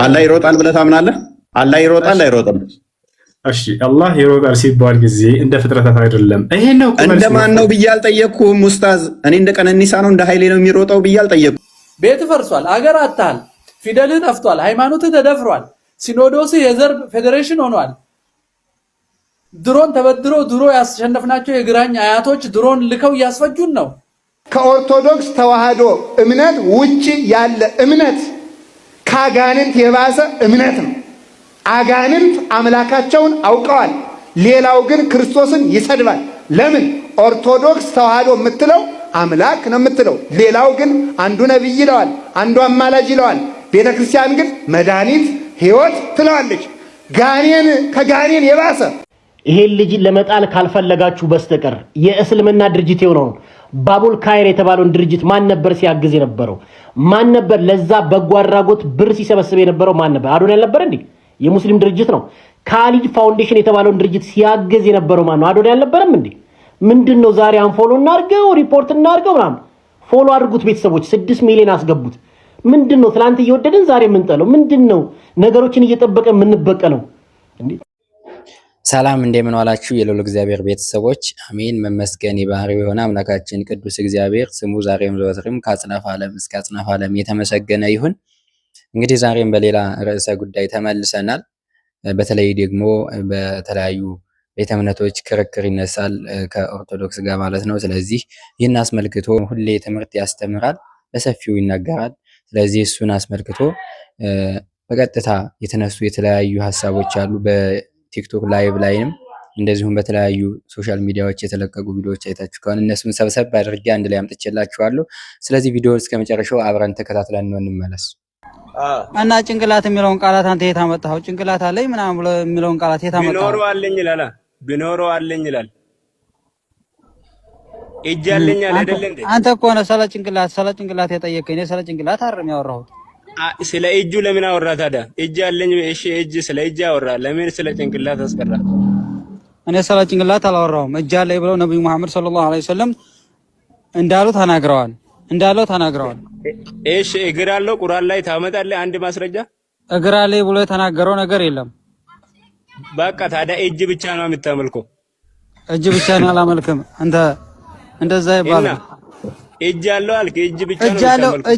አላህ ይሮጣል ብለህ ታምናለህ? አላህ ይሮጣል አይሮጥም? እሺ አላህ ይሮጣል ሲባል ጊዜ እንደ ፍጥረታት አይደለም። ይሄን ነው እንደማን ነው ብዬ አልጠየቅኩም ኡስታዝ። እኔ እንደ ቀነኒሳ ነው እንደ ኃይሌ ነው የሚሮጠው ብዬ አልጠየቅኩም። ቤት ፈርሷል፣ አገር አጥተሃል፣ ፊደልህ ጠፍቷል፣ ሃይማኖትህ ተደፍሯል፣ ሲኖዶስህ የዘር ፌዴሬሽን ሆኗል። ድሮን ተበድሮ ድሮ ያስሸነፍናቸው የግራኝ አያቶች ድሮን ልከው እያስፈጁን ነው። ከኦርቶዶክስ ተዋህዶ እምነት ውጪ ያለ እምነት ከአጋንንት የባሰ እምነት ነው። አጋንንት አምላካቸውን አውቀዋል። ሌላው ግን ክርስቶስን ይሰድባል። ለምን? ኦርቶዶክስ ተዋህዶ የምትለው አምላክ ነው የምትለው። ሌላው ግን አንዱ ነቢይ ይለዋል፣ አንዱ አማላጅ ይለዋል። ቤተ ክርስቲያን ግን መድኃኒት ሕይወት ትለዋለች። ጋኔን ከጋኔን የባሰ ይሄን ልጅ ለመጣል ካልፈለጋችሁ በስተቀር የእስልምና ድርጅት የሆነውን ባቡል ካይር የተባለውን ድርጅት ማን ነበር ሲያግዝ የነበረው? ማን ነበር ለዛ በጎ አድራጎት ብር ሲሰበስብ የነበረው? ማን ነበር? አዶንያል ነበር እንዴ? የሙስሊም ድርጅት ነው። ካሊድ ፋውንዴሽን የተባለውን ድርጅት ሲያግዝ የነበረው ማን ነው? አዶንያል አልነበረም እንዴ? ምንድነው ዛሬ አንፎሎ እናርገው ሪፖርት እናርገው ምናምን? ፎሎ አድርጉት ቤተሰቦች፣ 6 ሚሊዮን አስገቡት። ምንድነው ትላንት እየወደድን ዛሬ የምንጠለው? ምንድነው ነገሮችን እየጠበቀ የምንበቀለው እንዴ? ሰላም እንደምን ዋላችሁ የልዑል እግዚአብሔር ቤተሰቦች፣ አሜን። መመስገን የባህሪው የሆነ አምላካችን ቅዱስ እግዚአብሔር ስሙ ዛሬም ዘወትርም ከአጽናፈ ዓለም እስከ አጽናፈ ዓለም የተመሰገነ ይሁን። እንግዲህ ዛሬም በሌላ ርዕሰ ጉዳይ ተመልሰናል። በተለይ ደግሞ በተለያዩ ቤተ እምነቶች ክርክር ይነሳል ከኦርቶዶክስ ጋር ማለት ነው። ስለዚህ ይህን አስመልክቶ ሁሌ ትምህርት ያስተምራል፣ በሰፊው ይናገራል። ስለዚህ እሱን አስመልክቶ በቀጥታ የተነሱ የተለያዩ ሀሳቦች አሉ። ቲክቶክ ላይቭ ላይም እንደዚሁም በተለያዩ ሶሻል ሚዲያዎች የተለቀቁ ቪዲዮዎች አይታችሁ ከሆነ እነሱን ሰብሰብ አድርጌ አንድ ላይ አምጥቼላችኋለሁ። ስለዚህ ቪዲዮ እስከ መጨረሻው አብረን ተከታትለን ነው እንመለስ። እና ጭንቅላት የሚለውን ቃላት አንተ የት አመጣኸው? ጭንቅላት አለኝ ምናምን ብሎ የሚለውን ቃላት የት አመጣኸው? ቢኖረው አለኝ ይላል። ቢኖረው አለኝ ይላል። እጅ አለኝ አይደል እንዴ? አንተ እኮ ነው ስለ ጭንቅላት የጠየቀኝ። እኔ ስለ ጭንቅላት አይደለም ያወራሁት። ስለ እጁ ለምን አወራ ታዲያ? እጅ አለኝ። እሺ እጅ ስለ እጅ አወራ። ለምን ስለ ጭንቅላት አስቀራ? እኔ ስለ ጭንቅላት አላወራሁም። እጅ አለኝ ብለው ነብዩ መሐመድ ሰለላሁ ዐለይሂ ወሰለም እንዳሉ ተናግረዋል። እሺ እግር አለው ቁርአን ላይ ታመጣለህ አንድ ማስረጃ? እግር አለኝ ብሎ የተናገረው ነገር የለም። በቃ ታዲያ እጅ ብቻ ነው የምታመልከው? እጅ ብቻ ነው አላመልክም። አንተ እንደዛ ይባላል። እጅ አለው አልክ። እጅ ብቻ ነው የምታመልከው?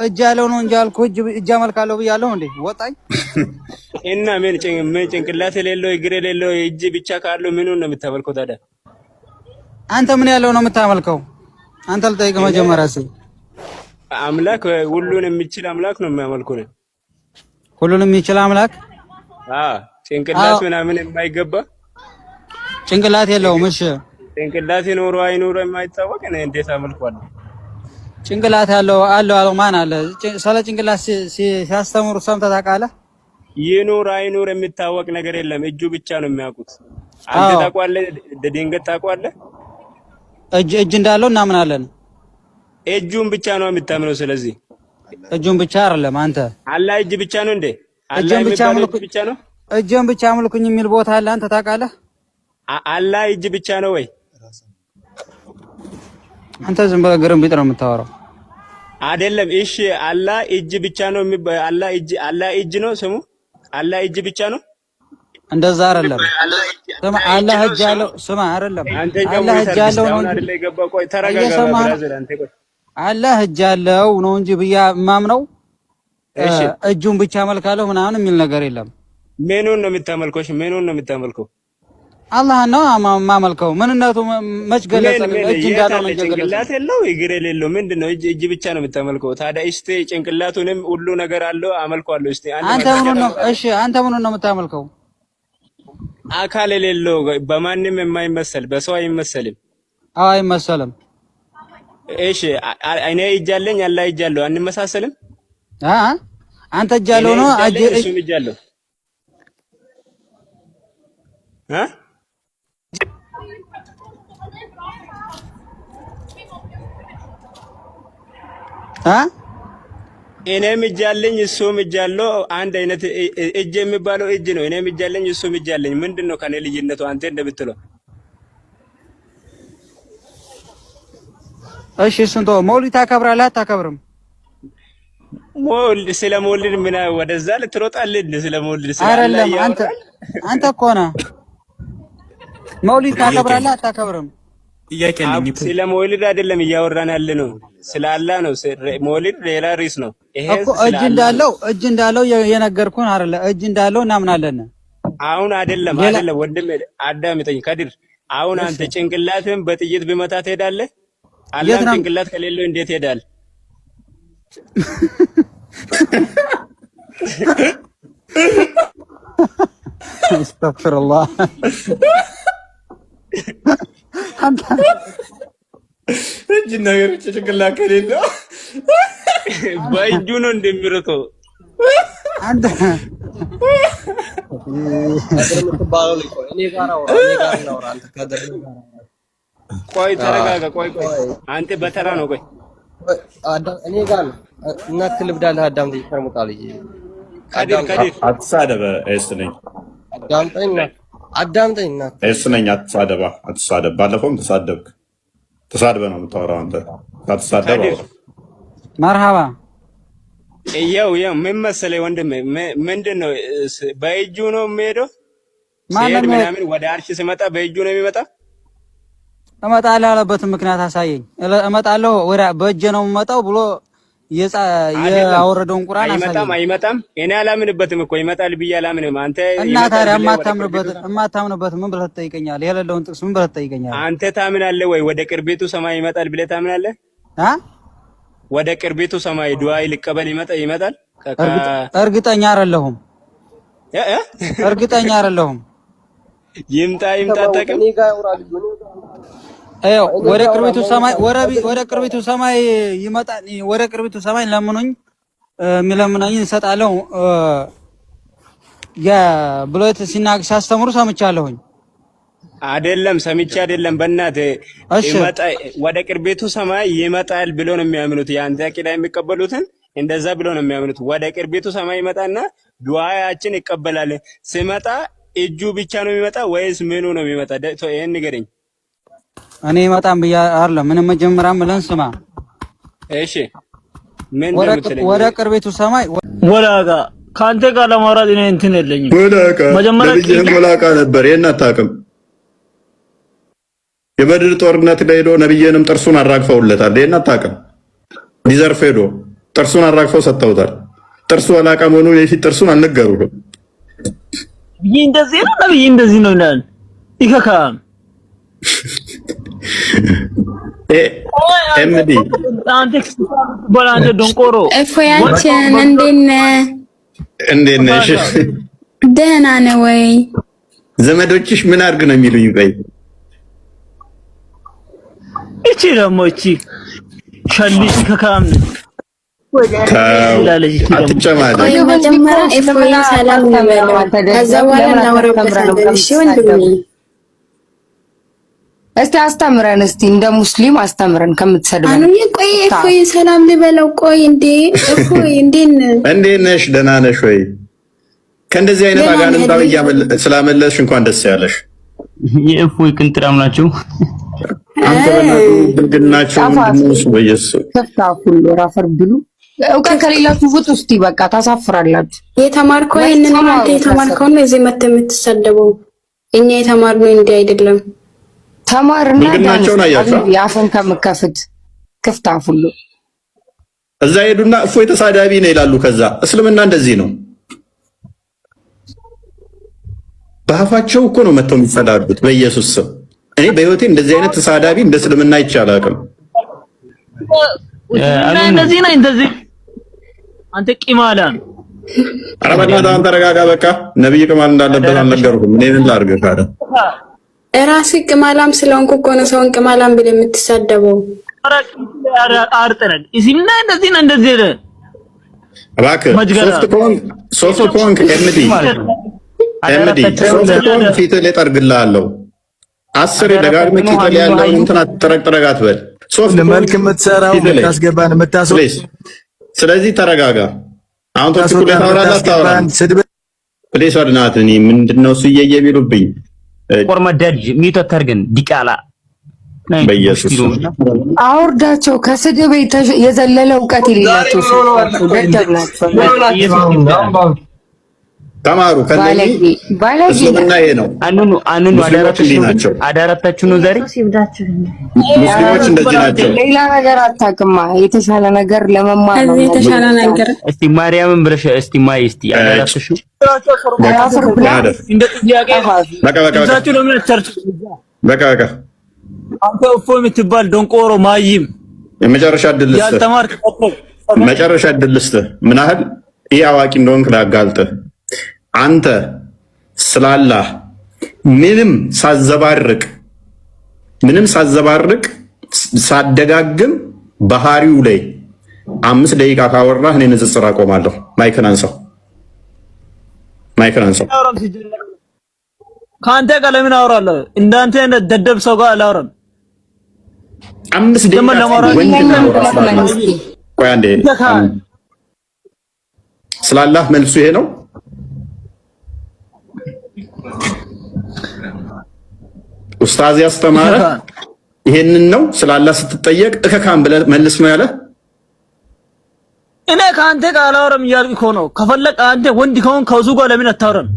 እጅ አለው ነው እንጂ አልኩ። እጅ አመልካለሁ ብያለሁ እንዴ? ወጣኝ እና ምን ጭንቅላት የሌለው እግር የሌለው እጅ ብቻ ካለው ምኑን ነው የምታመልከው ታዲያ? አንተ ምን ያለው ነው የምታመልከው? አንተ ልጠይቅህ መጀመሪያ እስኪ። አምላክ ሁሉን የሚችል አምላክ ነው የሚያመልኩ ነው። ሁሉን የሚችል አምላክ? ጭንቅላት ምናምን የማይገባ ጭንቅላት የለውም። እሺ ጭንቅላት ይኖር አይኖር የማይታወቅ ነው። እንዴት አመልኳለሁ? ጭንቅላት አለው ማን አለ? ስለ ጭንቅላት ሲያስተምሩ ሰምተህ ታውቃለህ? ይኖር አይኖር የሚታወቅ ነገር የለም። እጁ ብቻ ነው የሚያውቁት። አንተ ታውቃለህ? ድንገት ታውቃለህ? እጅ እንዳለው እናምናለን። እጁን ብቻ ነው የምታምነው። ስለዚህ እጁን ብቻ አይደለም አንተ። አላህ እጅ ብቻ ነው እንዴ? አላህ ብቻ ነው? እጅን ብቻ አምልኩኝ የሚል ቦታ አለ። አንተ ታውቃለህ? አላህ እጅ ብቻ ነው ወይ? አንተ ዝም ብለህ ግርምቢጥ ነው የምታወራው። አይደለም። እሺ አላህ እጅ ብቻ ነው የሚባለው? አላህ እጅ ነው ስሙ? አላህ እጅ ብቻ ነው? እንደዛ አይደለም። ስማ አላህ እጅ አለው። ስማ አይደለም አላህ እጅ አለው ነው አይደል? የገባው ቆይ ተረጋጋ ብራዘር። አንተ ቆይ አላህ እጅ አለው ነው እንጂ ብያ ማምነው እጁን ብቻ አመልካለሁ ምናምን የሚል ነገር የለም። ምኑን ነው የምታመልከው? እሺ ምኑን ነው የምታመልከው? አላህ ነው ማመልከው። ምንነቱ መች ገለጸ? እጅ እንዳለው ነው ገለጸ። ጭንቅላት የለው እግር የሌለው ምንድነው? እጅ ብቻ ነው የምታመልከው። ታዲያ እስቲ ጭንቅላቱንም ሁሉ ነገር አለው አመልከዋለሁ። እስቲ አንተ ምኑን ነው? እሺ አንተ ምኑን ነው የምታመልከው? አካል የሌለው በማንም የማይመሰል በሰው አይመሰልም። አዎ አይመሰልም። እሺ እኔ እጅ አለኝ አላህ እጅ አለው አንመሳሰልም? አንተ እጅ አለው ነው እሱም እጅ አለው እኔም እጅ አለኝ እሱም እጅ አለው። አንድ አይነት እጅ የሚባለው እጅ ነው። እኔም እጅ አለኝ እሱም እጅ አለኝ። ምንድነው ከኔ ልዩነቱ? አንተ እንደምትለው እሺ እሱን ተው። መውሊድ ታከብራለህ አታከብርም? ሞልድ ስለ ሞልድ ምን ወደዛ ልትሮጣለህ? ስለ ሞልድ ስለ አይደለም አንተ እኮ ነህ መውሊድ ታከብራለህ አታከብርም? ስለ ሞልድ አይደለም እያወራን ያለ ነው፣ ስለ አላህ ነው። ሞልድ ሌላ ርዕስ ነው። ይሄ እኮ እጅ እንዳለው የነገርኩህን አይደለ? እጅ እንዳለው እናምናለን። አሁን አይደለም ወንድም አዳምጠኝ ከድር። አሁን አንተ ጭንቅላትህን በጥይት ቢመታ ትሄዳለህ? አላህ ጭንቅላት ከሌለው እንዴት ይሄዳል? አስተግፍሩላህ። እጅ ነገር ጭንቅላት ከሌለው በእጁ ነው እንደሚሮጠው። አንተ ቆይ ተረጋጋ። ቆይ አንተ በተራ ነው። ቆይ እኔ ጋር ነው እናት ልብዳለህ። አዳምጠኝ ተርሙቃል ከድር አትሳደበ። እስ ነኝ አዳምጠኝ እናት እስ ነኝ። አትሳደብ። ባለፈውም ተሳድበ ነው የምታወራው አንተ። አትሳደብ። መርሃባ ይኸው ምን መሰለኝ ወንድም፣ ምንድን ነው በእጁ ነው የሚሄደው? ሲሄድ ምናምን ወደ አርሽ ሲመጣ በእጁ ነው የሚመጣ? እመጣለሁ ያለበትን ምክንያት አሳየኝ። እመጣለሁ በእጄ ነው የምመጣው ብሎ ያወረደውን ቁርአን አሳየኝ። አይመጣም። እኔ አላምንበትም እኮ ይመጣል ብዬ አላምንም። አንተ እና ታዲያ የማታምንበት ምን ብለህ ትጠይቀኛለህ? የሌለውን ጥቅስ ምን ብለህ ትጠይቀኛለህ? አንተ ታምናለህ ወይ? ወደ ቅርቤቱ ሰማይ ይመጣል ብለህ ታምናለህ? ወደ ቅርቤቱ ሰማይ ዱዓይ ሊቀበል ይመጣል? እርግጠኛ አይደለሁም። ይምጣ አታውቅም? ወደ ቅርቤቱ ሰማይ ይመጣል። ወደ ቅርቤቱ ሰማይ ለምኑኝ የሚለምነኝ እንሰጣለሁ ብሎት ሲያስተምሩ ሰምቻለሁኝ። አይደለም ሰምቼ አይደለም። በእናትህ ወደ ቅርቤቱ ሰማይ ይመጣል ብሎ ነው የሚያምኑት። የአንተ አቂዳ የሚቀበሉትን እንደዛ ብሎ ነው የሚያምኑት። ወደ ቅርቤቱ ሰማይ ይመጣና ዱዓያችን ይቀበላል። ሲመጣ እጁ ብቻ ነው የሚመጣ ወይስ ምኑ ነው የሚመጣ? ይሄን ንገረኝ። እኔ ይመጣም ብያ አይደለም ምንም መጀመሪያም ብለን ስማ። እሺ ምን እንደምትለኝ ወደ ቅርቤቱ ሰማይ ወላጋ ካንተ ጋር ለማውራት እኔ እንትን የለኝም። ወላቃ ነበር። ይሄን አታውቅም። የበድር ጦርነት ላይ ሄዶ ነብዩንም ጥርሱን አራግፈውለታል። ይሄን አታውቅም። ሊዘርፍ ሄዶ ጥርሱን አራግፈው ሰጥተውታል። ጥርሱ ወላቃ መሆኑ የፊት ጥርሱን አልነገሩም። ይህ እንደዚህ ነው፣ ነብይ እንደዚህ ነው ይላል። ይከካም ኤምዲ አንተ ባላንተ ዶንቆሮ እፎያችን እንዴት ነሽ? ደህና ነው ወይ? ዘመዶችሽ ምን አድርግ ነው የሚሉኝ? ቆይ እቺ ደግሞ ሸሊ ከካም አትጨማለቅ። መጀመሪያ እፎይ ሰላም ነው፣ ከዛ በኋላ እናወራበታለን። እሺ ወንድሜ እስቲ አስተምረን፣ እስቲ እንደ ሙስሊም አስተምረን ከምትሰድበን። አኑዬ ቆይ እፎይ ሰላም ልበለው። ቆይ እፎይ እንዴት ነሽ? ደህና ነሽ ወይ? ከእንደዚህ አይነት አጋንንታዊ ስላመለስሽ እንኳን ደስ ያለሽ። የእፎይ ቅንጥራም ናቸው። አንተ በእናትህ ብልግናቸው ምንድነው? እሱ በየሱ ከፍታ ሁሉ ራፈር ብሉ። እውቀት ከሌላችሁ ውጡ። እስቲ በቃ ታሳፍራላችሁ። የተማርከው ይሄንን አንተ የተማርከው ነው እዚህ መተህ የምትሰደበው። እኛ የተማርነው እንዲህ አይደለም። ተማርና ያፈን ከምከፍት ክፍታ ሁሉ እዛ ሄዱና እፎይ ተሳዳቢ ነው ይላሉ። ከዛ እስልምና እንደዚህ ነው። በአፋቸው እኮ ነው መተው የሚጸዳዱት በኢየሱስ ስም። እኔ በህይወቴ እንደዚህ አይነት ተሳዳቢ እንደ እስልምና አይቻላልም። እንደዚህ ነው እንደዚህ አንተ ቂማላም አረበና ተረጋጋ። በቃ ነብይ ቅማል እንዳለበት አልነገርኩም። እኔ ምን ላድርግ ካለ እራስህ ቅማላም ስለሆንኩ እኮ ነው ሰውን ቅማላም ብለህ የምትሳደበው። አርጠረን እስልምና እንደዚህ ነው እንደዚህ ነው። እባክህ ሶፍት ኮንክ ኤምዲ ሶፍት ኮንክ ፊትህ ላይ ጠርግልሃለሁ። 10 ደጋግመህ ፊትህ ላይ ያለውን እንትን አትጠረቅ አትበል። ሶፍት መልክ የምትሰራው የምታስገባን የምታስወጥ። ስለዚህ ተረጋጋ። አሁን ተስኩል ታወራለህ ፕሌስ ወድናት። እኔ ምንድነው እሱ እየየ ቢሉብኝ ቆርመደድ ሚተተርግን ዲቃላ በኢየሱስ አውርዳቸው። ከስድብ የዘለለ እውቀት የሌላቸው ተማሩ። ከነዚህ እስልምና ይሄ ነው። አዳራታችሁ ነው ዛሬ ሙስሊሞች እንደዚህ ናቸው። ሌላ ነገር አታውቅማ። የተሻለ ነገር ለመማር ነው። የተሻለ ነገር እስቲ ማርያምን ብለሽ እስቲ ማይ እስቲ አዳራታችሁ እንደ ጥያቄ በቃ አንተ እፎ የምትባል ደንቆሮ ማይም የመጨረሻ ዕድል ልስጥህ። ምን ያህል ይህ አዋቂ እንደሆንክ ላጋልጥህ። አንተ ስላላህ ምንም ሳዘባርቅ ሳደጋግም ባህሪው ላይ 5 ደቂቃ ካወራህ እኔ ንጽጽር አቆማለሁ። ማይክን አንሳው። ከአንተ ጋር ለምን አወራለሁ? እንዳንተ አይነት ደደብ ሰው ጋር አላወራም። 5 ደቂቃ ቆይ አንዴ። ስላላህ መልሱ ይሄ ነው። ኡስታዝ ያስተማረ ይሄንን ነው። ስላላህ ስትጠየቅ እከካም ብለህ መልስ ነው ያለ። እኔ ከአንተ ጋር አላወራም እያልኩ እኮ ነው። ከፈለክ አንተ ወንድ ከሆንክ ከሱ ጋር ለምን አታወራም?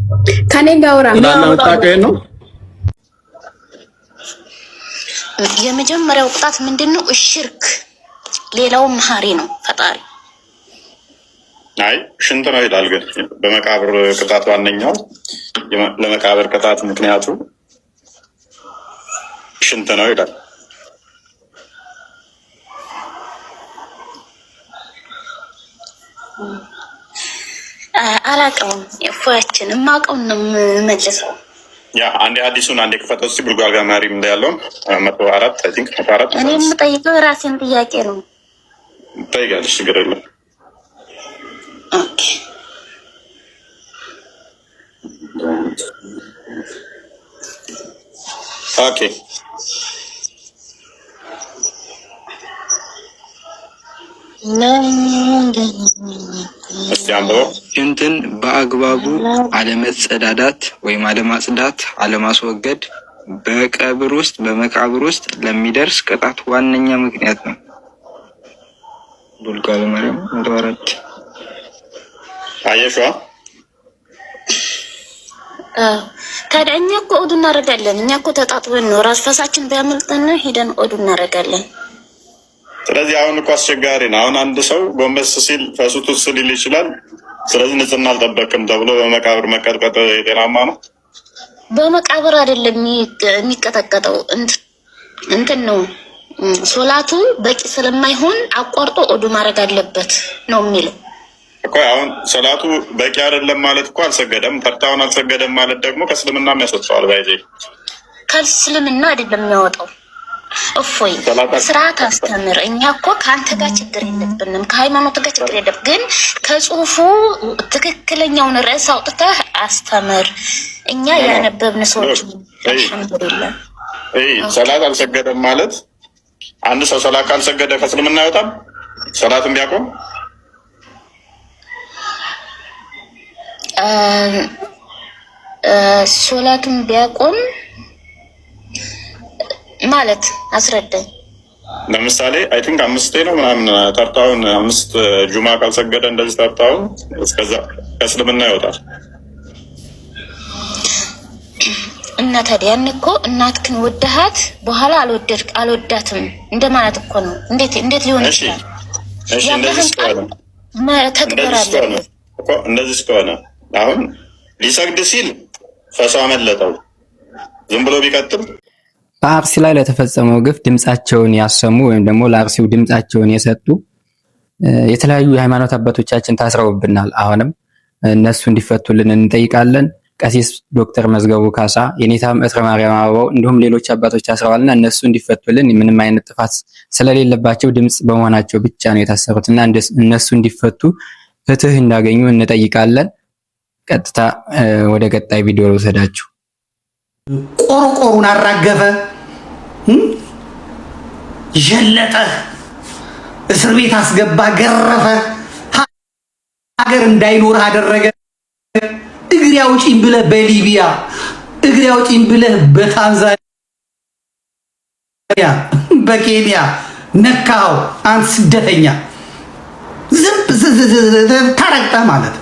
ከኔ ጋር አውራ። ነው የመጀመሪያው ቅጣት ምንድነው? እሽርክ። ሌላው መሐሪ ነው ፈጣሪ። አይ ሽንት ነው ይላል። ግን በመቃብር ቅጣት ዋነኛው ለመቃብር ቅጣት ምክንያቱ ሽንት ነው ይላል። አላውቀውም። እፎያችን የማውቀውን ነው የምመልሰው። ያ አንዴ አዲሱን አንዴ ክፈተው እስኪ ብልጓል ጋር ማሪም እንዳያለው 104 አይ ቲንክ 104 እኔ የምጠይቀው የራሴን ጥያቄ ነው። ጠይቃለሽ፣ ችግር የለም። ኦኬ ኦኬ ሽንትን በአግባቡ አለመጸዳዳት ወይም አለማጽዳት፣ አለማስወገድ በቀብር ውስጥ በመቃብር ውስጥ ለሚደርስ ቅጣት ዋነኛ ምክንያት ነው። ቡልጋል ማርያም እንደወራት አየሽዋ። ታዲያ እኛ እኮ ኦዱ እናደርጋለን። እኛ እኮ ተጣጥበን ነው ራስ ፈሳችን ቢያመልጠን ሄደን ኦዱ እናደርጋለን። ስለዚህ አሁን እኮ አስቸጋሪ ነው። አሁን አንድ ሰው ጎንበስ ሲል ፈሱቱ ሊል ይችላል። ስለዚህ ንጽህና አልጠበቅም ተብሎ በመቃብር መቀጥቀጥ የጤናማ ነው? በመቃብር አይደለም የሚቀጠቀጠው፣ እንትን ነው ሶላቱ በቂ ስለማይሆን አቋርጦ ኦዱ ማድረግ አለበት ነው የሚለው እኮ። አሁን ሶላቱ በቂ አይደለም ማለት እኮ አልሰገደም፣ ተርታውን አልሰገደም ማለት ደግሞ ከእስልምና የሚያስወጣዋል። ባይዜ ከእስልምና አይደለም የሚያወጣው። እፎይ ስርዓት አስተምር። እኛ እኮ ከአንተ ጋር ችግር የለብንም፣ ከሃይማኖት ጋር ችግር የለብንም። ግን ከጽሁፉ ትክክለኛውን ርዕስ አውጥተህ አስተምር። እኛ ያነበብን ሰዎች አልሐምዱሊላህ። ሰላት አልሰገደም ማለት አንድ ሰው ሰላት ካልሰገደ ከእስልምና አይወጣም። ሰላትን ቢያቆም ሶላትን ቢያቆም ማለት አስረዳኝ። ለምሳሌ አይ ቲንክ 5 ነው ምናምን ተርታውን 5 ጁማ ካልሰገደ እንደዚህ ተርታውን እስከዛ ከእስልምና ይወጣል። እና ታዲያ እኮ እናትክን ወደሃት በኋላ አልወዳትም እንደማለት እኮ ነው። እንዴት ሊሆን ይችላል? እሺ እንደዚህ ከሆነ ተግባር አለ እኮ። እንደዚህ ከሆነ አሁን ሊሰግድ ሲል ፈሷ መለጠው ዝም ብሎ ቢቀጥል በአርሲ ላይ ለተፈጸመው ግፍ ድምጻቸውን ያሰሙ ወይም ደግሞ ለአርሲው ድምጻቸውን የሰጡ የተለያዩ የሃይማኖት አባቶቻችን ታስረውብናል። አሁንም እነሱ እንዲፈቱልን እንጠይቃለን። ቀሲስ ዶክተር መዝገቡ ካሳ፣ የኔታ እትረ ማርያም አበባው እንዲሁም ሌሎች አባቶች ታስረዋልና እነሱ እንዲፈቱልን ምንም አይነት ጥፋት ስለሌለባቸው ድምጽ በመሆናቸው ብቻ ነው የታሰሩትና እነሱ እንዲፈቱ ፍትህ እንዳገኙ እንጠይቃለን። ቀጥታ ወደ ቀጣይ ቪዲዮ ልውሰዳችሁ። ቆርቆሩን አራገፈ፣ ጀለጠ፣ እስር ቤት አስገባ፣ ገረፈ፣ ሀገር እንዳይኖር አደረገ። እግሬ አውጪኝ ብለህ በሊቢያ እግሬ አውጪኝ ብለህ በታንዛኒያ በኬንያ ነካው አንተ ስደተኛ ዝም ተረግጠህ ማለት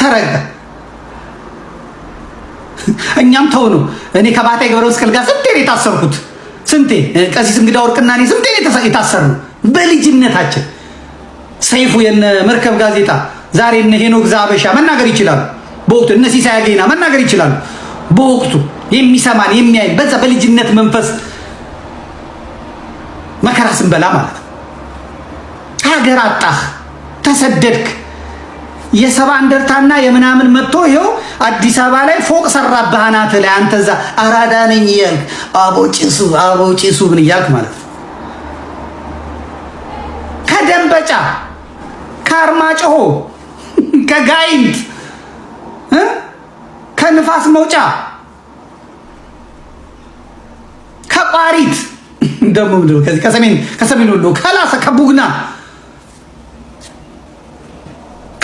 ተረግጠህ እኛም ተው ነው። እኔ ከባቴ ገብረ መስቀል ጋር ስንቴ ነው የታሰርኩት? ስንቴ ቀሲስ እንግዳ ወርቅና እኔ ስንቴ ነው የታሰርነው በልጅነታችን። ሰይፉ የነ መርከብ ጋዜጣ ዛሬ እነ ሄኖክ ዛበሻ መናገር ይችላሉ። በወቅቱ እነ ሲሳይ አገና መናገር ይችላሉ። በወቅቱ የሚሰማን የሚያይ በዛ በልጅነት መንፈስ መከራ ስንበላ ማለት ነው። ሀገር አጣህ፣ ተሰደድክ። የሰባ እንደርታና የምናምን መጥቶ ይኸው አዲስ አበባ ላይ ፎቅ ሰራብህ አናትህ ላይ። አንተ እዛ አራዳ ነኝ እያልክ አቦ ጭሱ ምን እያልክ ማለት ነው። ከደንበጫ ከአርማጭሆ ከጋይንት ከንፋስ መውጫ ከቋሪት ደግሞ ምንድነው ከዚህ ከሰሜን ሁሉ ከላሰ ከቡግና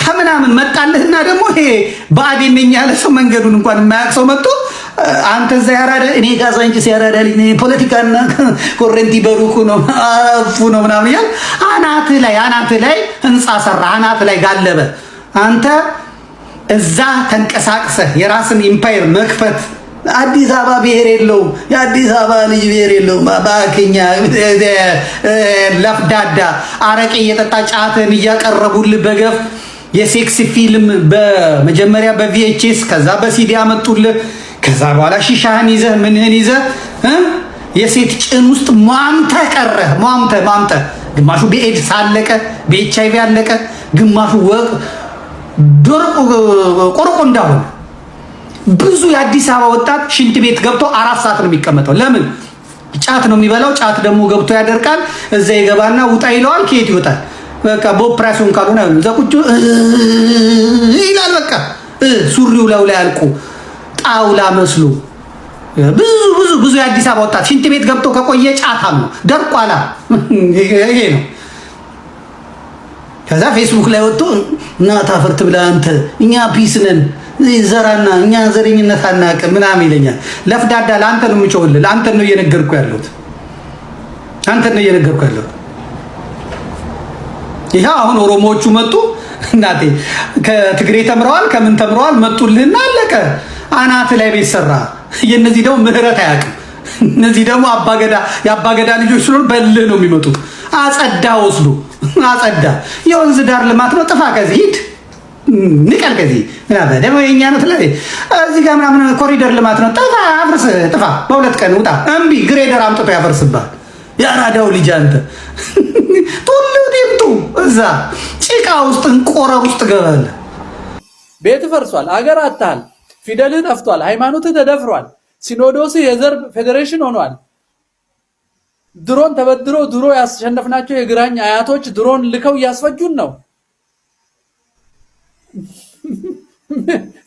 ከምናምን መጣልህና ደግሞ ይሄ ብአዴን ነኝ ያለ ሰው መንገዱን እንኳን የማያውቅ ሰው መጥቶ አንተ እዛ ያራዳ እኔ ጋዛንቺስ ያራዳ ልጅ ነኝ ፖለቲካና ኮረንቲ በሩኩ ነው አፉ ነው ምናምን እያል አናትህ ላይ ህንፃ ሰራ፣ አናትህ ላይ ጋለበ። አንተ እዛ ተንቀሳቅሰህ የራስን ኢምፓየር መክፈት። አዲስ አበባ ብሔር የለውም፣ የአዲስ አበባ ልጅ ብሔር የለውም። ባክኛ ለፍዳዳ አረቄ እየጠጣ ጫትን እያቀረቡልህ በገፍ የሴክስ ፊልም በመጀመሪያ በቪኤችኤስ ከዛ በሲዲ አመጡልህ። ከዛ በኋላ ሺሻህን ይዘህ ምንህን ይዘህ የሴት ጭን ውስጥ ሟምተህ ቀረህ። ሟምተህ ግማሹ በኤድስ አለቀ፣ በኤችአይቪ አለቀ፣ ግማሹ ቆርቆ እንዳሆነ። ብዙ የአዲስ አበባ ወጣት ሽንት ቤት ገብቶ 4 ሰዓት ነው የሚቀመጠው። ለምን? ጫት ነው የሚበላው። ጫት ደግሞ ገብቶ ያደርቃል። እዛ ይገባና ውጣ ይለዋል። ከየት ይወጣል? በቃ በኦፕራሲዮን ካልሆነ እዛ ቁጭ ይላል። በቃ ሱሪው ላይ አልቆ ጣውላ መስሎ ብዙ የአዲስ አበባ ወጣት ሽንት ቤት ገብቶ ከቆየ ጫታም ነው ደርቋላ። ይሄ ነው። ከዛ ፌስቡክ ላይ ወጥቶ እናት አፈርት ብላ አንተ እኛ ፒስ ነን ዘራና እኛ ዘረኝነት አናውቅም ምናምን ይለኛል። ለፍዳዳ ለአንተ ነው የምጮህልህ። ለአንተ ነው እየነገርኩ ያለሁት። ይሄ አሁን ኦሮሞዎቹ መጡ። እናቴ ከትግሬ ተምረዋል ከምን ተምረዋል መጡልህና አለቀ። አናት ላይ ቤት ሰራ። የነዚህ ደግሞ ምህረት አያውቅም። እነዚህ ደግሞ የአባገዳ ልጆች ስለሆኑ በልህ ነው የሚመጡት። አጸዳ ወስዶ አጸዳ። የወንዝ ዳር ልማት ነው። ጥፋ ከዚህ ሂድ ንቀል ከዚህ ምናምን ደግሞ የኛ ነው ትላለህ። እዚህ ጋር ምናምን ኮሪደር ልማት ነው። ጥፋ አፍርስ፣ ጥፋ በሁለት ቀን ውጣ። እምቢ ግሬደር አምጥቶ ያፈርስባል። የአራዳው ልጅ አንተ ቶሎ ዲምቱ እዛ ጭቃ ውስጥ እንቆረር ውስጥ ገባለህ። ቤት ፈርሷል፣ አገር አጣል፣ ፊደልህ ጠፍቷል፣ ሃይማኖትህ ተደፍሯል፣ ሲኖዶስ የዘር ፌዴሬሽን ሆኗል። ድሮን ተበድሮ ድሮ ያስሸነፍናቸው የግራኝ አያቶች ድሮን ልከው እያስፈጁን ነው።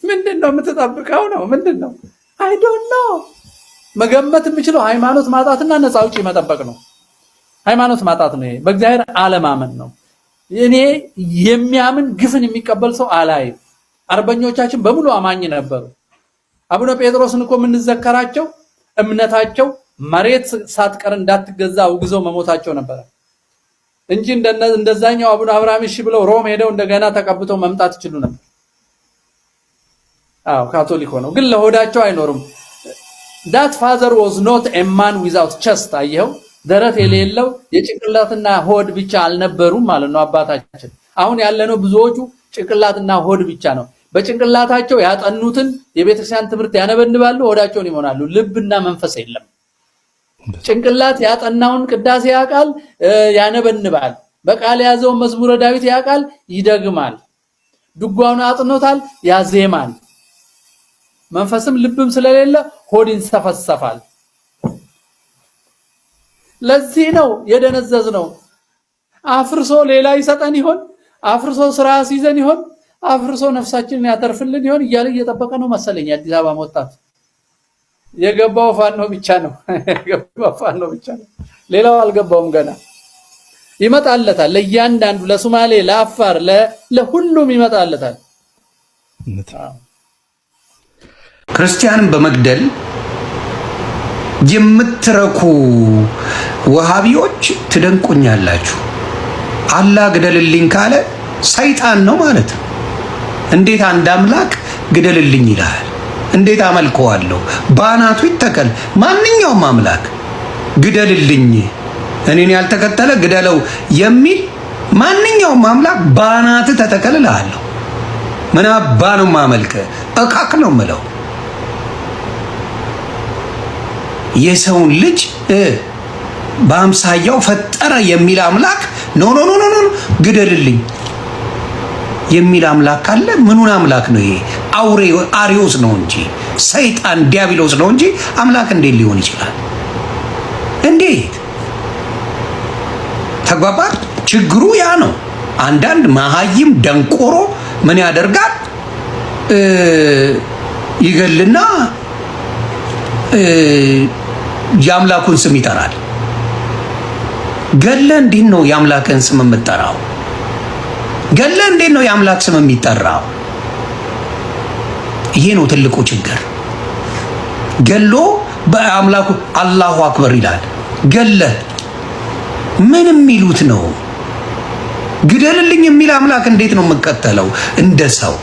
ምንድነው የምትጠብቀው ነው? ምንድነው? አይ ዶንት ኖ። መገመት የምችለው ሃይማኖት ማጣትና ነፃ አውጪ መጠበቅ ነው። ሃይማኖት ማጣት ነው። በእግዚአብሔር አለማመን ነው። እኔ የሚያምን ግፍን የሚቀበል ሰው አላይም። አርበኞቻችን በሙሉ አማኝ ነበሩ። አቡነ ጴጥሮስን እኮ የምንዘከራቸው እምነታቸው መሬት ሳትቀር እንዳትገዛ አውግዘው መሞታቸው ነበር እንጂ እንደዛኛው አቡነ አብርሃም እሺ ብለው ሮም ሄደው እንደገና ተቀብተው መምጣት ይችሉ ነበር። አዎ ካቶሊክ ሆነው ግን ለሆዳቸው አይኖርም። that father was not a man without chest። አየው ደረት የሌለው የጭንቅላትና ሆድ ብቻ አልነበሩም ማለት ነው አባታችን። አሁን ያለነው ብዙዎቹ ጭንቅላትና ሆድ ብቻ ነው። በጭንቅላታቸው ያጠኑትን የቤተክርስቲያን ትምህርት ያነበንባሉ፣ ሆዳቸውን ይሞናሉ። ልብና መንፈስ የለም። ጭንቅላት ያጠናውን ቅዳሴ ያቃል፣ ያነበንባል። በቃል ያዘውን መዝሙረ ዳዊት ያቃል፣ ይደግማል። ድጓውን አጥኖታል፣ ያዜማል። መንፈስም ልብም ስለሌለ ሆድ ይንሰፈሰፋል። ለዚህ ነው የደነዘዝ ነው። አፍርሶ ሌላ ይሰጠን ይሆን? አፍርሶ ስራ ሲዘን ይሆን? አፍርሶ ነፍሳችንን ያተርፍልን ይሆን እያለ እየጠበቀ ነው መሰለኝ አዲስ አበባ ወጣት። የገባው ፋኖ ብቻ ነው። የገባው ፋኖ ብቻ ነው። ሌላው አልገባውም ገና። ይመጣለታል። ለእያንዳንዱ ለሶማሌ፣ ለአፋር፣ ለሁሉም ይመጣለታል። ክርስቲያንን በመግደል የምትረኩ ወሃቢዎች ትደንቁኛላችሁ። አላህ ግደልልኝ ካለ ሰይጣን ነው ማለት ነው። እንዴት አንድ አምላክ ግደልልኝ ይላል? እንዴት አመልከዋለሁ? ባናቱ ይተከል። ማንኛውም አምላክ ግደልልኝ፣ እኔን ያልተከተለ ግደለው የሚል ማንኛውም አምላክ ባናት ተተከል እልሃለሁ። ምን አባ ነው ማመልከ? እካክ ነው ምለው። የሰውን ልጅ በአምሳያው ፈጠረ የሚል አምላክ ኖ ኖ ኖ ኖ ግደልልኝ የሚል አምላክ ካለ ምኑን አምላክ ነው ይሄ? አውሬ አሪዮስ ነው እንጂ ሰይጣን ዲያብሎስ ነው እንጂ አምላክ እንዴት ሊሆን ይችላል? እንዴት ተግባባ? ችግሩ ያ ነው። አንዳንድ መሀይም ደንቆሮ ምን ያደርጋል? ይገልና የአምላኩን ስም ይጠራል። ገለ እንዴት ነው የአምላክን ስም የምትጠራው? ገለ እንዴት ነው የአምላክ ስም የሚጠራው? ይሄ ነው ትልቁ ችግር። ገሎ በአምላኩ አላሁ አክበር ይላል። ገለ ምን የሚሉት ነው? ግደልልኝ የሚል አምላክ እንዴት ነው የምከተለው? እንደ ሰው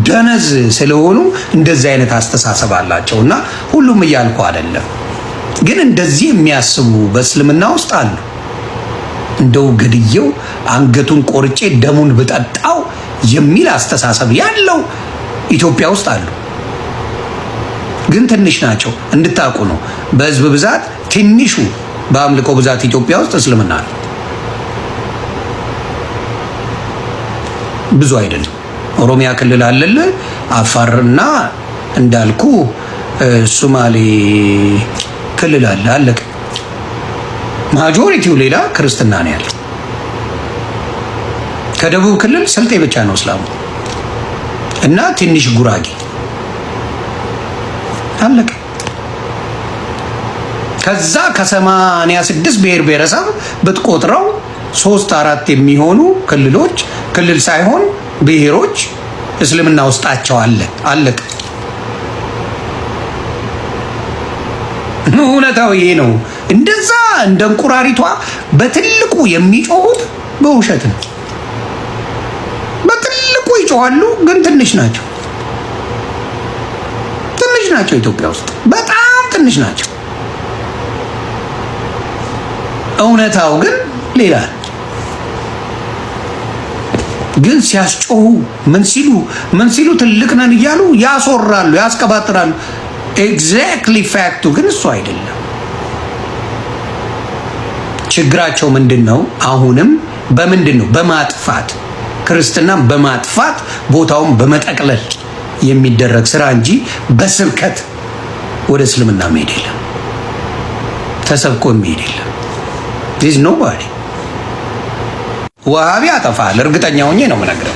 ደነዝ ስለሆኑ እንደዚህ አይነት አስተሳሰብ አላቸውና ሁሉም እያልኩ አይደለም፣ ግን እንደዚህ የሚያስቡ በእስልምና ውስጥ አሉ። እንደው ገድየው አንገቱን ቆርጬ ደሙን ብጠጣው የሚል አስተሳሰብ ያለው ኢትዮጵያ ውስጥ አሉ። ግን ትንሽ ናቸው እንድታውቁ ነው። በህዝብ ብዛት ትንሹ በአምልኮ ብዛት ኢትዮጵያ ውስጥ እስልምና ነው። ብዙ አይደለም። ኦሮሚያ ክልል አለለ፣ አፋርና እንዳልኩ ሶማሌ ክልል አለ። አለቀ። ማጆሪቲው ሌላ ክርስትና ነው ያለው። ከደቡብ ክልል ስልጤ ብቻ ነው እስላሙ እና ትንሽ ጉራጌ። አለቀ። ከዛ ከ86 ብሔር ብሔረሰብ ብትቆጥረው 3-4 የሚሆኑ ክልሎች ክልል ሳይሆን ብሔሮች እስልምና ውስጣቸው አለ። አለቀ። እውነታው ይሄ ነው። እንደዛ እንደ እንቁራሪቷ በትልቁ የሚጮሁት በውሸት ነው። በትልቁ ይጮሃሉ፣ ግን ትንሽ ናቸው። ትንሽ ናቸው። ኢትዮጵያ ውስጥ በጣም ትንሽ ናቸው። እውነታው ግን ሌላ ነው። ግን ሲያስጮሁ ምን ሲሉ ትልቅ ነን እያሉ ያስወራሉ፣ ያስቀባጥራሉ። ኤግዛክትሊ ፋክቱ ግን እሱ አይደለም። ችግራቸው ምንድን ነው? አሁንም በምንድን ነው? በማጥፋት ክርስትናን በማጥፋት ቦታውን በመጠቅለል የሚደረግ ስራ እንጂ በስብከት ወደ እስልምና መሄድ የለም። ተሰብኮ መሄድ የለም። ዲስ ኖባዲ ወሃቢ ያጠፋል። እርግጠኛ ሆኜ ነው የምነግርህ፣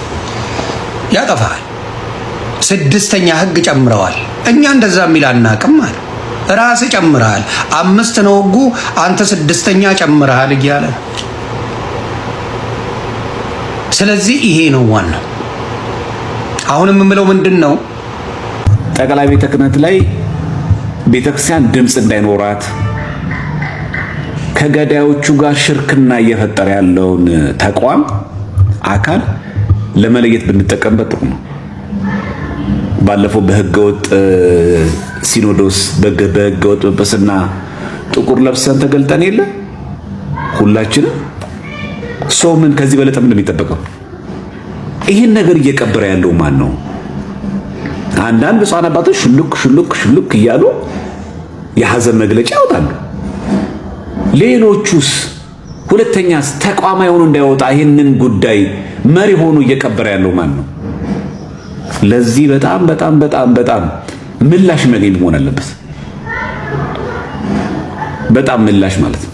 ያጠፋል። 6ኛ ህግ ጨምረዋል። እኛ እንደዛ የሚል አናቅም አለ። ራስህ ጨምረሃል። 5 ነው ህጉ፣ አንተ 6ኛ ጨምረሃል እያለ። ስለዚህ ይሄ ነው ዋናው። አሁንም የምለው ምንድን ነው? ጠቅላይ ቤተ ክህነት ላይ ቤተክርስቲያን ድምፅ እንዳይኖራት ከገዳዮቹ ጋር ሽርክና እየፈጠረ ያለውን ተቋም አካል ለመለየት ብንጠቀምበት ጥሩ ነው። ባለፈው በህገወጥ ሲኖዶስ በህገወጥ ጵጵስና ጥቁር ለብሰን ተገልጠን የለ ሁላችንም። ሰው ምን ከዚህ በለጠ ምን እንደሚጠበቀው? ይህን ነገር እየቀበረ ያለው ማን ነው? አንዳንድ ብፁዓን አባቶች ሹልክ እያሉ የሐዘን መግለጫ ያወጣሉ። ሌሎቹስ ሁለተኛስ ተቋማዊ ሆኖ እንዳይወጣ ይህንን ጉዳይ መሪ ሆኖ እየቀበረ ያለው ማን ነው? ለዚህ በጣም ምላሽ መገኝ መሆን አለበት። በጣም ምላሽ ማለት ነው።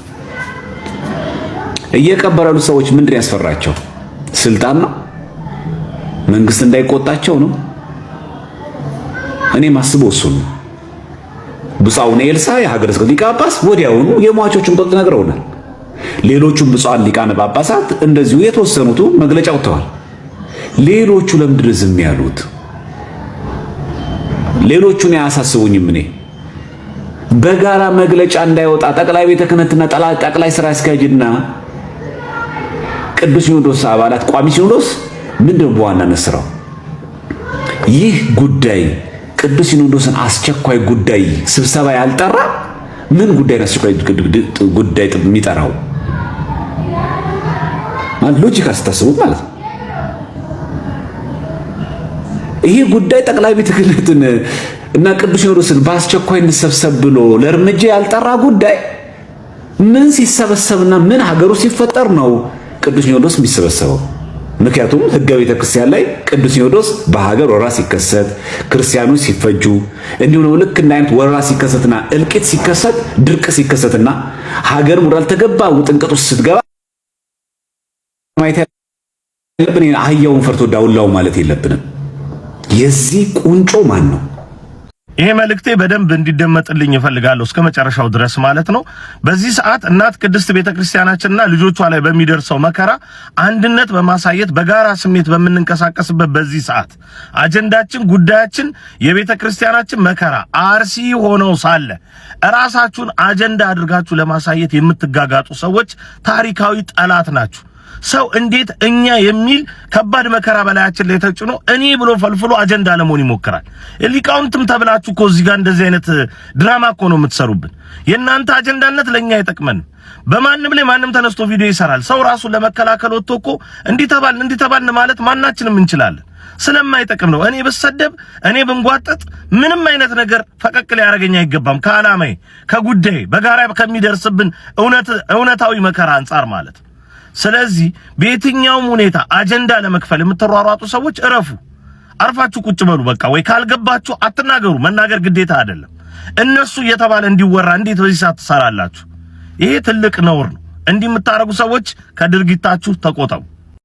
እየቀበረ ያሉት ሰዎች ምንድን ያስፈራቸው? ስልጣን ነው? መንግስት እንዳይቆጣቸው ነው? እኔ ማስበው እሱ ነው። ብፁዕ አቡነ ኤልሳ የሀገረ ስብከት ሊቀ ጳጳስ ወዲያውኑ የሟቾችን ቁጥር ነግረውናል። ሌሎቹም ብፁዓን ሊቃነ ጳጳሳት እንደዚሁ የተወሰኑት መግለጫ ወጥተዋል። ሌሎቹ ለምንድን ዝም ያሉት? ሌሎቹን አያሳስቡኝም። እኔ በጋራ መግለጫ እንዳይወጣ ጠቅላይ ቤተ ክህነትና ጠቅላይ ስራ አስኪያጅና ቅዱስ ሲኖዶስ አባላት ቋሚ ሲኖዶስ ምንድነው በዋናነት ስራው? ይህ ጉዳይ ቅዱስ ሲኖዶስን አስቸኳይ ጉዳይ ስብሰባ ያልጠራ ምን ጉዳይ ነው አስቸኳይ ጉዳይ የሚጠራው? ማለት ሎጂካል ስታስቡት ማለት ነው። ይህ ጉዳይ ጠቅላይ ቤተ ክህነትን እና ቅዱስ ሲኖዶስን በአስቸኳይ እንሰብሰብ ብሎ ለእርምጃ ያልጠራ ጉዳይ ምን ሲሰበሰብና ምን ሀገሩ ሲፈጠር ነው ቅዱስ ሲኖዶስ የሚሰበሰበው? ምክንያቱም ሕገ ቤተ ክርስቲያን ላይ ቅዱስ ሲኖዶስ በሀገር ወረራ ሲከሰት፣ ክርስቲያኖች ሲፈጁ፣ እንዲሁ ነው ልክ እንደ አይነት ወረራ ሲከሰትና እልቂት ሲከሰት፣ ድርቅ ሲከሰትና ሀገር ወዳልተገባ ውጥንቅጥ ውስጥ ስትገባ ማየት ያለብን አህያውን ፈርቶ ዳውላው ማለት የለብንም። የዚህ ቁንጮ ማን ነው? ይሄ መልእክቴ በደንብ እንዲደመጥልኝ እፈልጋለሁ እስከ መጨረሻው ድረስ ማለት ነው። በዚህ ሰዓት እናት ቅድስት ቤተክርስቲያናችንና ልጆቿ ላይ በሚደርሰው መከራ አንድነት በማሳየት በጋራ ስሜት በምንንቀሳቀስበት በዚህ ሰዓት አጀንዳችን ጉዳያችን የቤተክርስቲያናችን መከራ አርሲ ሆነው ሳለ እራሳችሁን አጀንዳ አድርጋችሁ ለማሳየት የምትጋጋጡ ሰዎች ታሪካዊ ጠላት ናችሁ። ሰው እንዴት እኛ የሚል ከባድ መከራ በላያችን ላይ ተጭኖ እኔ ብሎ ፈልፍሎ አጀንዳ ለመሆን ይሞክራል? ሊቃውንትም ተብላችሁ እኮ እዚህ ጋር እንደዚህ አይነት ድራማ እኮ ነው የምትሰሩብን። የእናንተ አጀንዳነት ለኛ አይጠቅመንም። በማንም ላይ ማንም ተነስቶ ቪዲዮ ይሰራል። ሰው ራሱን ለመከላከል ወጥቶ እኮ እንዲተባልን ማለት ማናችንም እንችላለን። ስለማይጠቅም ነው። እኔ ብሰደብ እኔ ብንጓጠጥ ምንም አይነት ነገር ፈቀቅ ሊያደርገኝ አይገባም። ከዓላማዬ ከጉዳይ በጋራ ከሚደርስብን እውነታዊ መከራ አንጻር ማለት ነው። ስለዚህ በየትኛውም ሁኔታ አጀንዳ ለመክፈል የምትሯሯጡ ሰዎች እረፉ፣ አርፋችሁ ቁጭ በሉ። በቃ ወይ ካልገባችሁ አትናገሩ። መናገር ግዴታ አይደለም። እነሱ እየተባለ እንዲወራ እንዴት በዚህ ሰዓት ትሰራላችሁ? ይሄ ትልቅ ነውር ነው። እንዲህ የምታረጉ ሰዎች ከድርጊታችሁ ተቆጠቡ።